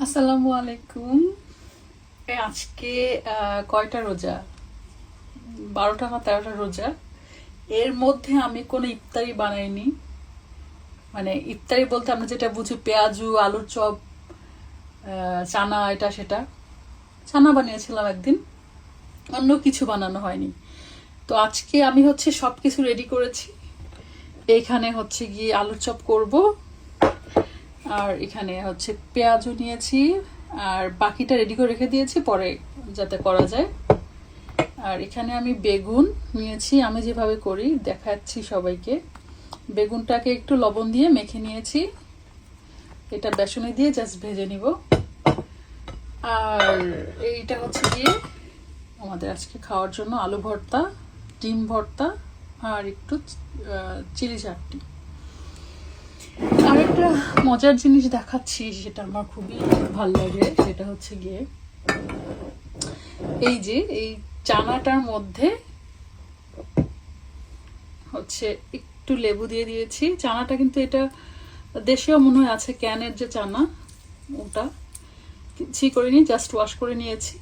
আসসালামু আলাইকুম। আজকে কয়টা রোজা? 12টা না 13টা রোজা। এর মধ্যে আমি কোনো ইফতারি বানাইনি। মানে ইফতারি বলতে আমরা যেটা বুঝি পেঁয়াজু, আলুর চপ, চানা, এটা সেটা। চানা বানিয়েছিলাম একদিন, অন্য কিছু বানানো হয়নি। তো আজকে আমি সবকিছু রেডি করেছি। এইখানে গিয়ে আলুর চপ করব, আর এখানে পেঁয়াজও নিয়েছি, আর বাকিটা রেডি করে রেখে দিয়েছি পরে যাতে করা যায়। আর এখানে আমি বেগুন নিয়েছি, আমি যেভাবে করি দেখাচ্ছি সবাইকে। বেগুনটাকে একটু লবণ দিয়ে মেখে নিয়েছি, এটা বেসনে দিয়ে জাস্ট ভেজে নিব। আর এইটা গিয়ে আমাদের আজকে খাওয়ার জন্য আলু ভর্তা, ডিম ভর্তা, আর একটু চিলি চাটনি। আর একটা মজার জিনিস দেখাচ্ছি, সেটা আমার খুবই ভালো লাগে। সেটা গিয়ে এই চানাটার মধ্যে একটু লেবু দিয়ে দিয়েছি। চানাটা কিন্তু এটা দেশীয় মনে হয় আছে, ক্যানের যে চানা, ওটা ছি করে নিয়ে জাস্ট ওয়াশ করে নিয়েছি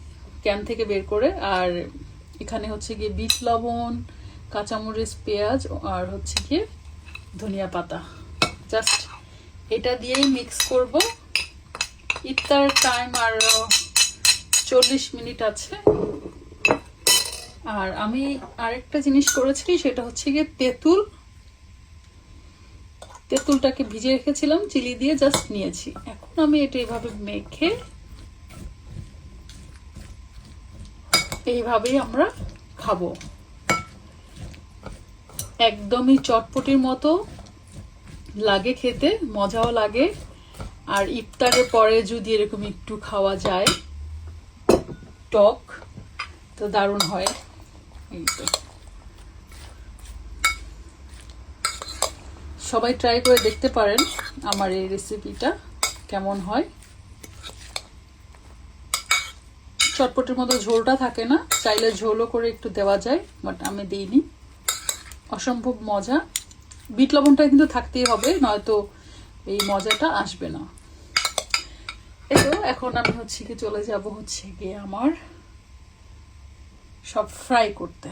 ক্যান থেকে বের করে। আর এখানে গিয়ে বিট লবণ, কাঁচামরিচ, পেঁয়াজ, আর গিয়ে ধনিয়া পাতা। জাস্ট এটা দিয়েই মিক্স করব। ইফতার টাইম আর 40 মিনিট আছে। আর আমি আরেকটা জিনিস করেছি, সেটা গিয়ে তেঁতুলটাকে ভিজে রেখেছিলাম, চিলি দিয়ে জাস্ট নিয়েছি। এখন আমি এটা এইভাবে মেখে এইভাবেই আমরা খাবো। একদমই চটপটির মতো লাগে খেতে, মজাও লাগে। আর ইফতারের পরে যদি এরকম একটু খাওয়া যায় টক, তো দারুণ হয়। এই তো সবাই ট্রাই করে দেখতে পারেন আমার এই রেসিপিটা কেমন হয়। চটপটির মতো ঝোলটা থাকে না, চাইলে ঝোলও করে একটু দেওয়া যায়, বাট আমি দিইনি। অসম্ভব মজা। বিট লবণটা কিন্তু থাকতেই হবে, নয়তো এই মজাটা আসবে না। তো এখন আমি চলে যাব গিয়ে আমার সব ফ্রাই করতে।